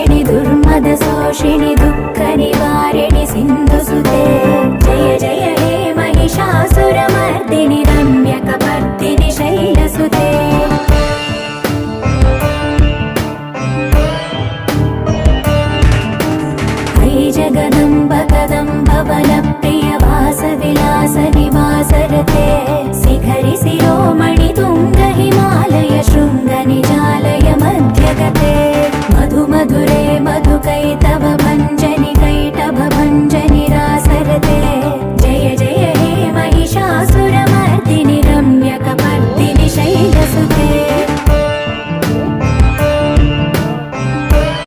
नाशिनि दुर्मदशोषिणि दुःखनिवारिणि सिन्धुसुते जय जय हे महिषासुरमर्दिनि रम्यकपर्दिनि शैलसुते जगदम्ब कदम्ब वनप्रिय वासविलास निवासरते शिखरि शिरोमणि तुङ्ग हिमालय शृङ्ग निजालय मध्यगते मधु मधुरे मधुकैत